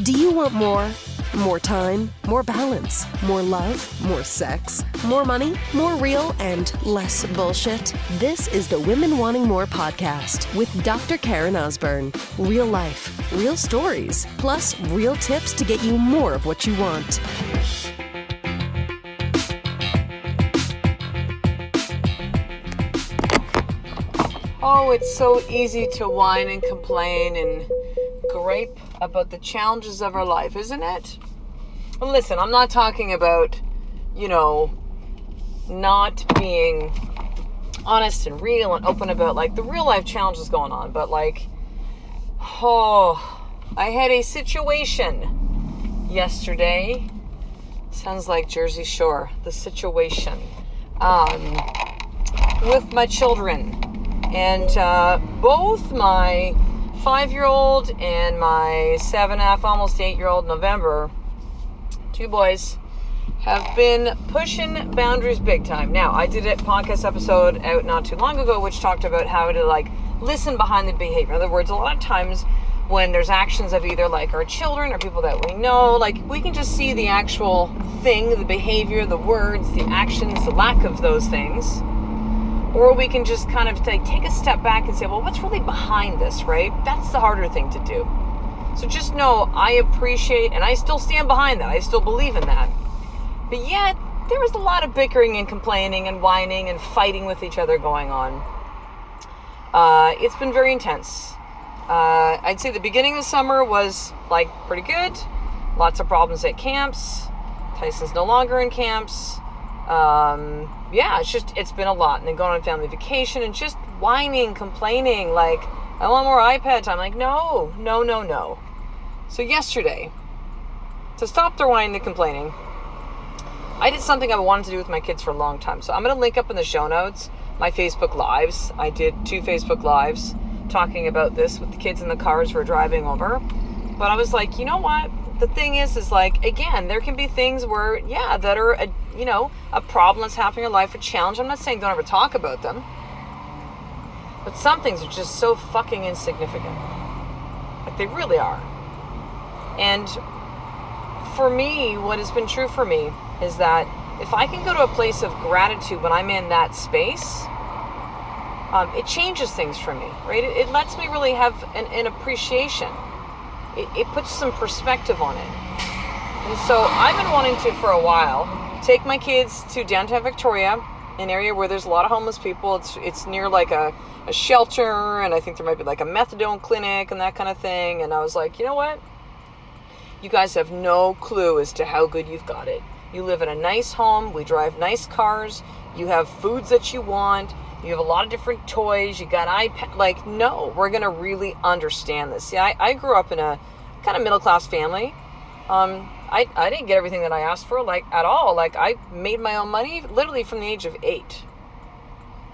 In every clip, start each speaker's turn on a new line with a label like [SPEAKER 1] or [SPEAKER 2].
[SPEAKER 1] Do you want more? More time, more balance, more love, more sex, more money, more real, and less bullshit? This is the Women Wanting More podcast with Dr. Karen Osborne. Real life, real stories, plus real tips to get you more of what you want.
[SPEAKER 2] Oh, it's so easy to whine and complain and gripe about the challenges of our life, isn't it? And listen, I'm not talking about, not being honest and real and open about the real life challenges going on, but I had a situation yesterday. Sounds like Jersey Shore, the situation, with my children. And both my 5-year-old and my 7.5, almost 8-year-old November, two boys, have been pushing boundaries big time. Now, I did a podcast episode out not too long ago which talked about how to listen behind the behavior. In other words, a lot of times when there's actions of either our children or people that we know, we can just see the actual thing, the behavior, the words, the actions, the lack of those things. Or we can just kind of take a step back and say, well, what's really behind this, right? That's the harder thing to do. So just know I appreciate, and I still stand behind that. I still believe in that. But yet, there was a lot of bickering and complaining and whining and fighting with each other going on. It's been very intense. I'd say the beginning of the summer was pretty good. Lots of problems at camps. Tyson's no longer in camps. It's been a lot. And then going on family vacation and just whining, complaining, I want more iPad time. No. So yesterday, to stop their whining and complaining, I did something I've wanted to do with my kids for a long time. So I'm going to link up in the show notes my Facebook Lives. I did 2 Facebook Lives talking about this with the kids in the cars we're driving over. But I was like, you know what? The thing is again, there can be things where, that are, a problem that's happening in your life, a challenge. I'm not saying don't ever talk about them. But some things are just so fucking insignificant. They really are. And for me, what has been true for me is that if I can go to a place of gratitude when I'm in that space, it changes things for me, right? It lets me really have an appreciation. It puts some perspective on it. And so I've been wanting to, for a while, take my kids to downtown Victoria, an area where there's a lot of homeless people. It's near a shelter, and I think there might be a methadone clinic and that kind of thing. And I was like, you know what? You guys have no clue as to how good you've got it. You live in a nice home. We drive nice cars. You have foods that you want. You have a lot of different toys. You got iPad. No, we're going to really understand this. See, I grew up in a kind of middle-class family. I didn't get everything that I asked for, at all. I made my own money literally from the age of 8.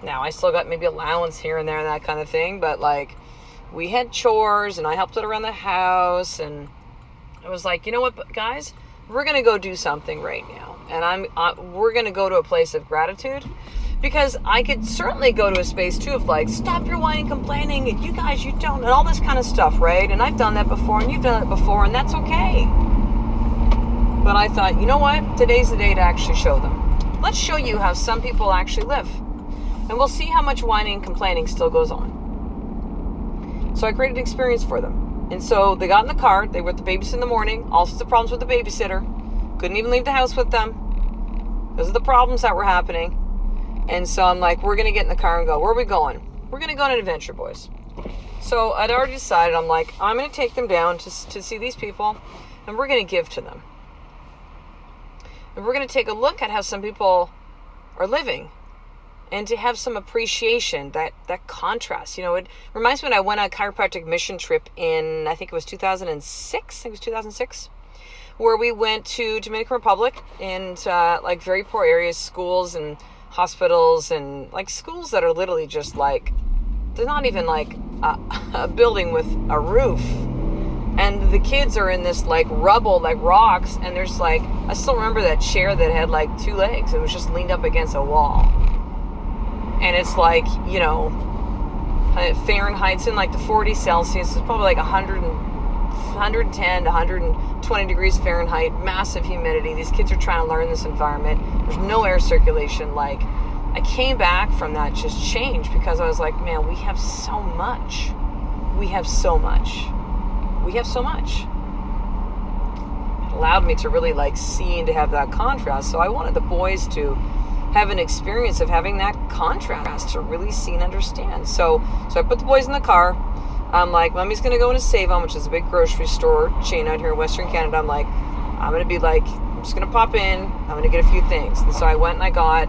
[SPEAKER 2] Now, I still got maybe allowance here and there and that kind of thing. But, we had chores, and I helped out around the house. And I was like, you know what, guys? We're going to go do something right now. And we're going to go to a place of gratitude. Because I could certainly go to a space, too, of stop your whining, complaining, and you guys, you don't, and all this kind of stuff, right? And I've done that before, and you've done it before, and that's okay. But I thought, you know what? Today's the day to actually show them. Let's show you how some people actually live. And we'll see how much whining and complaining still goes on. So I created an experience for them. And so they got in the car, they were with the babysitter in the morning, all sorts of problems with the babysitter, couldn't even leave the house with them. Those are the problems that were happening. And so I'm like, we're going to get in the car and go. Where are we going? We're going to go on an adventure, boys. So I'd already decided, I'm like, I'm going to take them down to see these people, and we're going to give to them. And we're going to take a look at how some people are living and to have some appreciation, that contrast. It reminds me when I went on a chiropractic mission trip in, I think it was 2006, where we went to Dominican Republic and very poor areas, schools and hospitals, and schools that are literally just they're not even a building with a roof, and the kids are in this rubble, rocks, and there's I still remember that chair that had 2 legs. It was just leaned up against a wall, and it's Fahrenheit's in the 40 Celsius. It's probably 130 110 to 120 degrees Fahrenheit, massive humidity. These kids are trying to learn this environment. There's no air circulation. Like, I came back from that just changed because I was like, man, we have so much. We have so much. We have so much. It allowed me to really like see and to have that contrast. So I wanted the boys to have an experience of having that contrast to really see and understand. So I put the boys in the car. I'm like, Mommy's going to go into Save-On, which is a big grocery store chain out here in Western Canada. I'm like, I'm going to be like, I'm just going to pop in. I'm going to get a few things. And so I went and I got,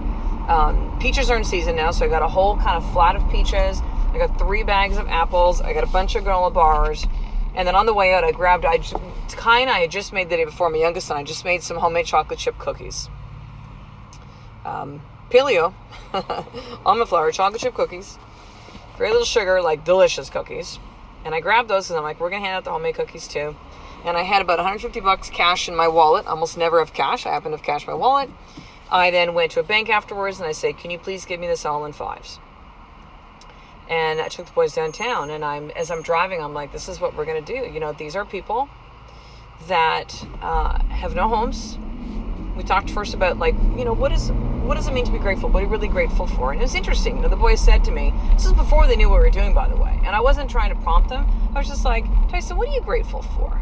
[SPEAKER 2] peaches are in season now. So I got a whole kind of flat of peaches. I got 3 bags of apples. I got a bunch of granola bars. And then on the way out, Kai and I had just made the day before, my youngest son, I just made some homemade chocolate chip cookies. Paleo, almond flour, chocolate chip cookies, very little sugar, like delicious cookies. And I grabbed those and I'm like, we're going to hand out the homemade cookies too. And I had about $150 cash in my wallet. I almost never have cash. I happen to have cash in my wallet. I then went to a bank afterwards and I say, can you please give me this all in 5s? And I took the boys downtown and as I'm driving, I'm like, this is what we're going to do. You know, these are people that have no homes. We talked first about like, you know, what does it mean to be grateful? What are you really grateful for? And it was interesting. You know, the boys said to me, this is before they knew what we were doing, by the way. And I wasn't trying to prompt them. I was just like, Tyson, what are you grateful for?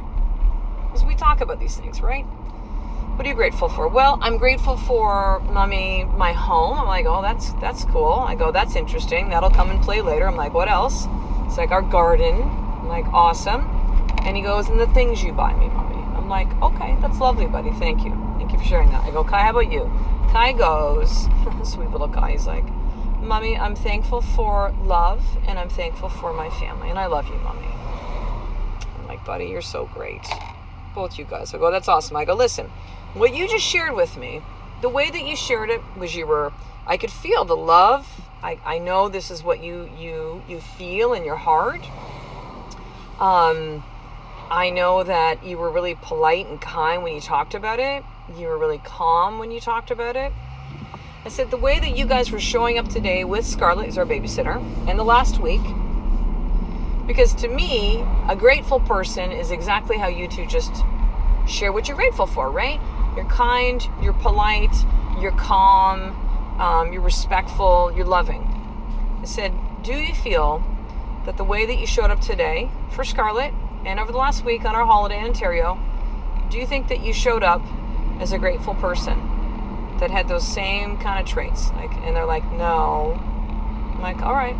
[SPEAKER 2] Because we talk about these things, right? What are you grateful for? Well, I'm grateful for, Mommy, my home. I'm like, oh, that's cool. I go, that's interesting. That'll come and play later. I'm like, what else? It's like our garden. I'm like, awesome. And he goes, and the things you buy me, Mommy. I'm like, okay, that's lovely, buddy. Thank you. Thank you for sharing that. I go, Kai, how about you? Kai goes, sweet little Kai, he's like, Mommy, I'm thankful for love and I'm thankful for my family. And I love you, Mommy. I'm like, buddy, you're so great. Both you guys. I go, that's awesome. I go, listen, what you just shared with me, the way that you shared it was I could feel the love. I know this is what you feel in your heart. I know that you were really polite and kind when you talked about it. You were really calm when you talked about it. I said, the way that you guys were showing up today with Scarlett, as our babysitter, and the last week, because to me, a grateful person is exactly how you two just share what you're grateful for, right? You're kind, you're polite, you're calm, you're respectful, you're loving. I said, do you feel that the way that you showed up today for Scarlett and over the last week on our holiday in Ontario, do you think that you showed up as a grateful person that had those same kind of traits? And they're like, no. I'm like, all right.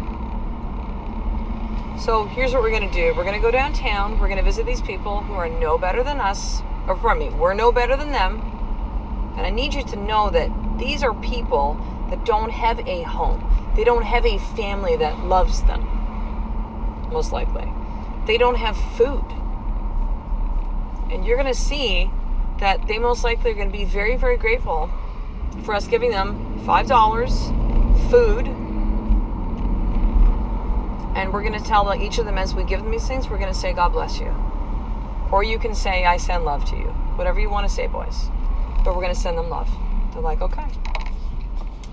[SPEAKER 2] So here's what we're going to do. We're going to go downtown. We're going to visit these people who are no better than us. Or pardon me, we're no better than them. And I need you to know that these are people that don't have a home. They don't have a family that loves them, most likely. They don't have food. And you're going to see that they most likely are going to be very, very grateful for us giving them $5, food. And we're going to tell each of them as we give them these things, we're going to say, God bless you. Or you can say, I send love to you. Whatever you want to say, boys. But we're going to send them love. They're like, okay.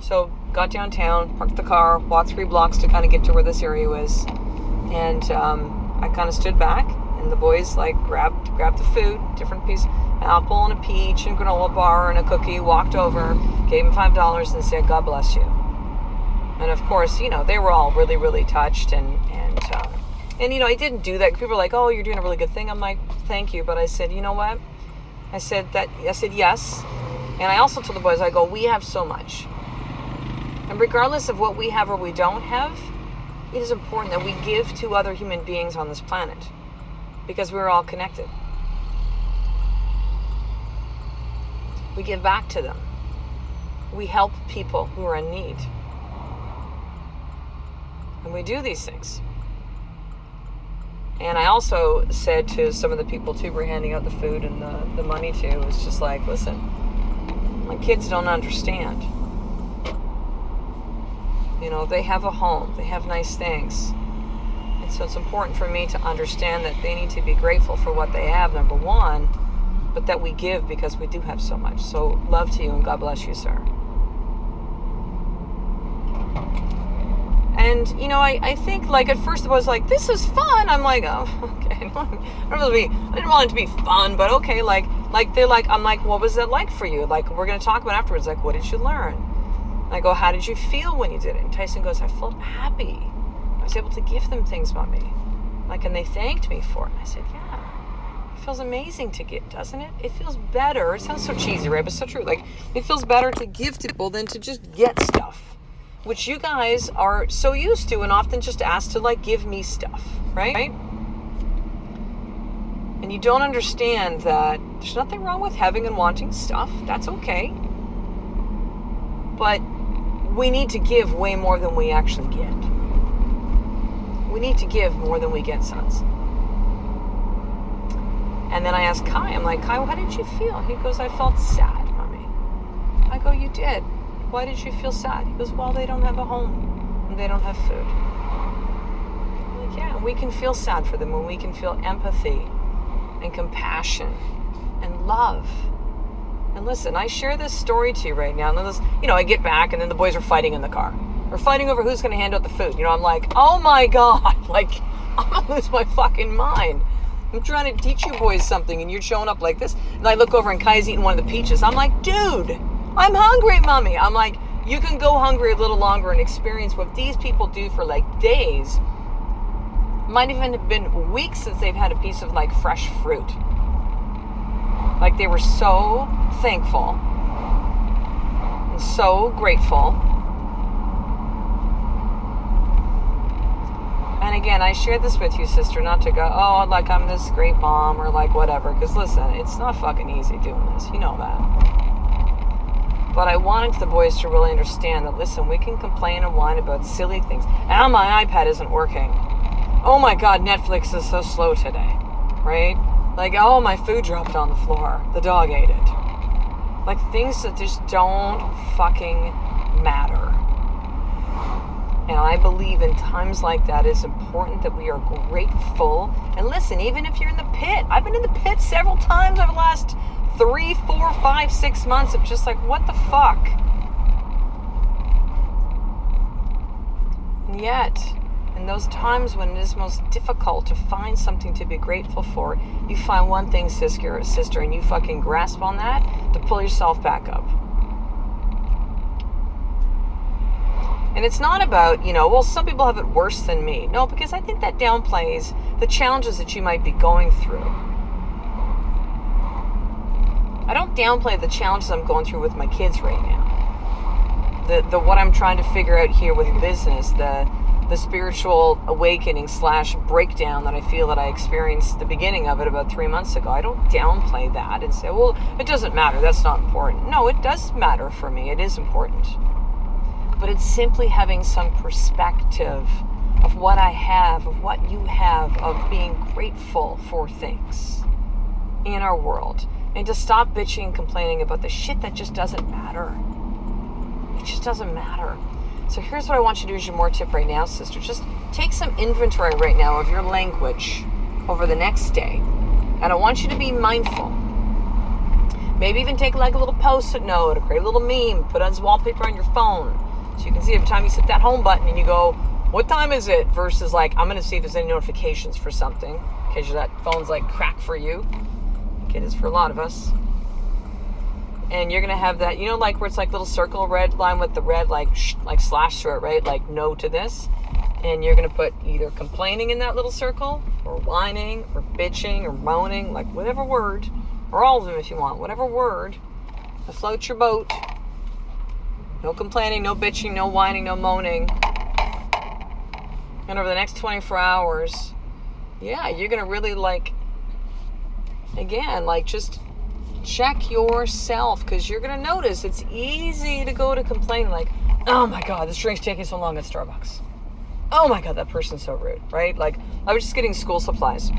[SPEAKER 2] So got downtown, parked the car, walked 3 blocks to kind of get to where this area was. And I kind of stood back, and the boys like grabbed the food, different piece, an apple and a peach and granola bar and a cookie, walked over, gave them $5 and said, God bless you. And of course, you know, they were all really, really touched and you know, I didn't do that. People were like, oh, you're doing a really good thing. I'm like, thank you. But I said, you know what? I said yes. And I also told the boys, I go, we have so much. And regardless of what we have or we don't have, it is important that we give to other human beings on this planet because we're all connected. We give back to them. We help people who are in need. And we do these things. And I also said to some of the people too, we're handing out the food and the money to, it's just like, listen, my kids don't understand. You know, they have a home, they have nice things. And so it's important for me to understand that they need to be grateful for what they have, number one, but that we give because we do have so much. So love to you and God bless you, sir. And, you know, I think, like, at first it was like, this is fun. I'm like, oh, okay. I didn't want it to be fun, but okay. Like, they're like, I'm like, what was that like for you? Like, we're going to talk about afterwards. Like, what did you learn? And I go, how did you feel when you did it? And Tyson goes, I felt happy. I was able to give them things, Mommy. Like, and they thanked me for it. And I said, yeah, it feels amazing to give, doesn't it? It feels better. It sounds so cheesy, right? But it's so true. Like, it feels better to give to people than to just get stuff, which you guys are so used to and often just ask to, like, give me stuff, right? And you don't understand that there's nothing wrong with having and wanting stuff. That's okay. But we need to give way more than we actually get. We need to give more than we get, sons. And then I asked Kai, I'm like, Kai, how did you feel? He goes, I felt sad, Mommy. I go, you did? Why did you feel sad? He goes, well, they don't have a home and they don't have food. I'm like, yeah, we can feel sad for them when we can feel empathy and compassion and love. And listen, I share this story to you right now. And this, you know, I get back and then the boys are fighting in the car. We're fighting over who's going to hand out the food. You know, I'm like, oh my God, like, I'm going to lose my fucking mind. I'm trying to teach you boys something and you're showing up like this. And I look over and Kai's eating one of the peaches. I'm like, dude, I'm hungry, Mommy. I'm like, you can go hungry a little longer and experience what these people do for like days. Might even have been weeks since they've had a piece of like fresh fruit. Like they were so thankful and so grateful. And again, I shared this with you, sister, not to go, oh, like I'm this great mom or like whatever. Because listen, it's not fucking easy doing this. You know that. But I wanted the boys to really understand that, listen, we can complain and whine about silly things. And my iPad isn't working. Oh my God, Netflix is so slow today, right? Like, oh, my food dropped on the floor. The dog ate it. Like things that just don't fucking matter. And I believe in times like that, it's important that we are grateful. And listen, even if you're in the pit, I've been in the pit several times over the last 3, 4, 5, 6 months of just like, what the fuck? And yet, in those times when it is most difficult to find something to be grateful for, you find one thing, sister, and you fucking grasp on that to pull yourself back up. And it's not about, you know, well, some people have it worse than me. No, because I think that downplays the challenges that you might be going through. I don't downplay the challenges I'm going through with my kids right now. The what I'm trying to figure out here with business, the spiritual awakening / breakdown that I feel that I experienced the beginning of it about 3 months ago. I don't downplay that and say, well, it doesn't matter. That's not important. No, it does matter for me. It is important. But it's simply having some perspective of what I have, of what you have, of being grateful for things in our world. And to stop bitching and complaining about the shit that just doesn't matter. It just doesn't matter. So here's what I want you to do as your more tip right now, sister. Just take some inventory right now of your language over the next day. And I want you to be mindful. Maybe even take like a little post-it note or create a little meme, put on as wallpaper on your phone. So you can see every time you hit that home button and you go, what time is it? Versus like, I'm going to see if there's any notifications for something. In case that phone's like cracked for you. It is for a lot of us. And you're going to have that, you know, like where it's like little circle red line with the red like slash through it, right? Like no to this. And you're going to put either complaining in that little circle or whining or bitching or moaning, like whatever word, or all of them if you want, whatever word, afloat your boat. No complaining, no bitching, no whining, no moaning. And over the next 24 hours, yeah, you're going to really like, again, like just check yourself, because you're going to notice it's easy to go to complain like, oh my God, this drink's taking so long at Starbucks. Oh my God, that person's so rude, right? Like, I was just getting school supplies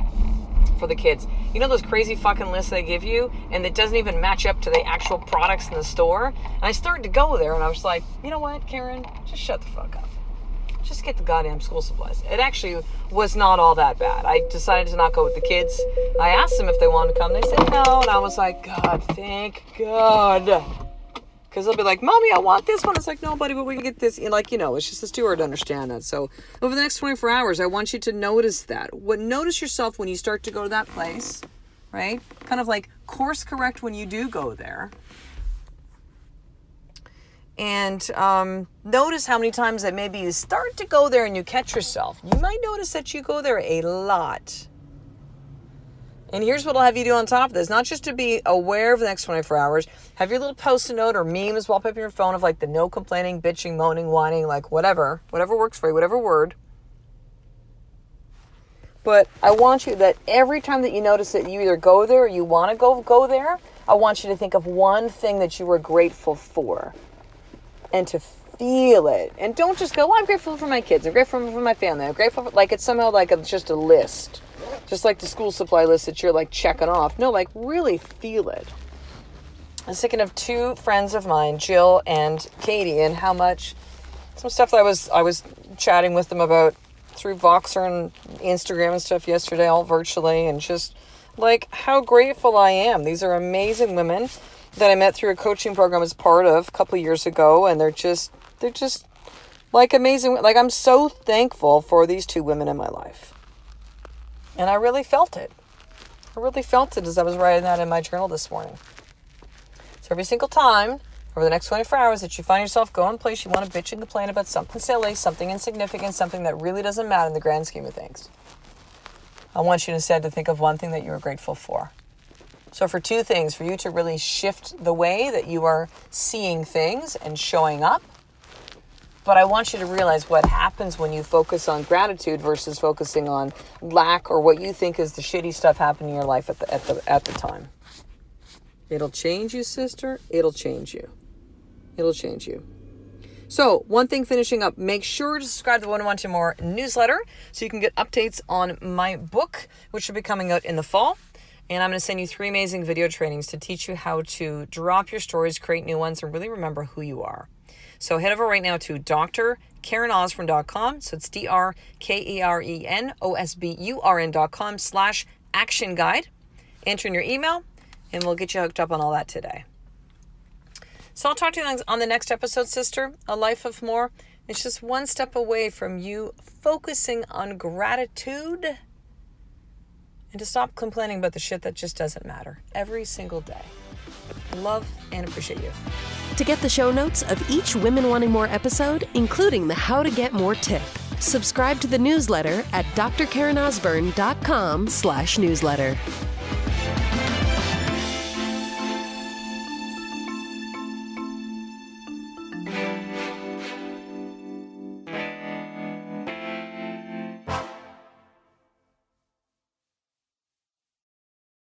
[SPEAKER 2] for the kids. You know those crazy fucking lists they give you and it doesn't even match up to the actual products in the store? And I started to go there and I was like, you know what, Karen, just shut the fuck up. Just get the goddamn school supplies. It actually was not all that bad. I decided to not go with the kids. I asked them if they wanted to come. They said no. And I was like, God, thank God. Because they'll be like, Mommy, I want this one. It's like, no, buddy, but we can get this. Like, it's just too hard to understand that. So over the next 24 hours, I want you to notice that. Notice yourself when you start to go to that place, right? Kind of like course correct when you do go there. And notice how many times that maybe you start to go there and you catch yourself. You might notice that you go there a lot. And here's what I'll have you do on top of this. Not just to be aware of the next 24 hours. Have your little post-it note or memes wallpaper on your phone of like the no complaining, bitching, moaning, whining, like whatever works for you, whatever word. But I want you that every time that you notice that you either go there or you want to go there, I want you to think of one thing that you were grateful for. And to feel it. And don't just go, I'm grateful for my kids. I'm grateful for my family. I'm grateful for, like it's somehow like it's just a list. Just like the school supply list that you're like checking off. No, like really feel it. I was thinking of two friends of mine, Jill and Katie, and how much some stuff that I was chatting with them about through Voxer and Instagram and stuff yesterday, all virtually, and just like how grateful I am. These are amazing women that I met through a coaching program as part of a couple of years ago, and they're just like amazing. Like I'm so thankful for these two women in my life. And I really felt it. I really felt it as I was writing that in my journal this morning. So every single time over the next 24 hours that you find yourself going place, you want to bitch and complain about something silly, something insignificant, something that really doesn't matter in the grand scheme of things. I want you instead to think of one thing that you are grateful for. So for two things, for you to really shift the way that you are seeing things and showing up. But I want you to realize what happens when you focus on gratitude versus focusing on lack or what you think is the shitty stuff happening in your life at the time. It'll change you, sister. It'll change you. It'll change you. So one thing finishing up, make sure to subscribe to the Women Wanting More newsletter so you can get updates on my book, which will be coming out in the fall. And I'm going to send you 3 amazing video trainings to teach you how to drop your stories, create new ones, and really remember who you are. So head over right now to drkarenosburn.com. So it's drkarenosburn.com/action guide. Enter in your email and we'll get you hooked up on all that today. So I'll talk to you on the next episode, sister. A life of more. It's just one step away from you focusing on gratitude and to stop complaining about the shit that just doesn't matter every single day. Love and appreciate you.
[SPEAKER 1] To get the show notes of each Women Wanting More episode, including the How to Get More tip, subscribe to the newsletter at drkarenosburn.com/newsletter.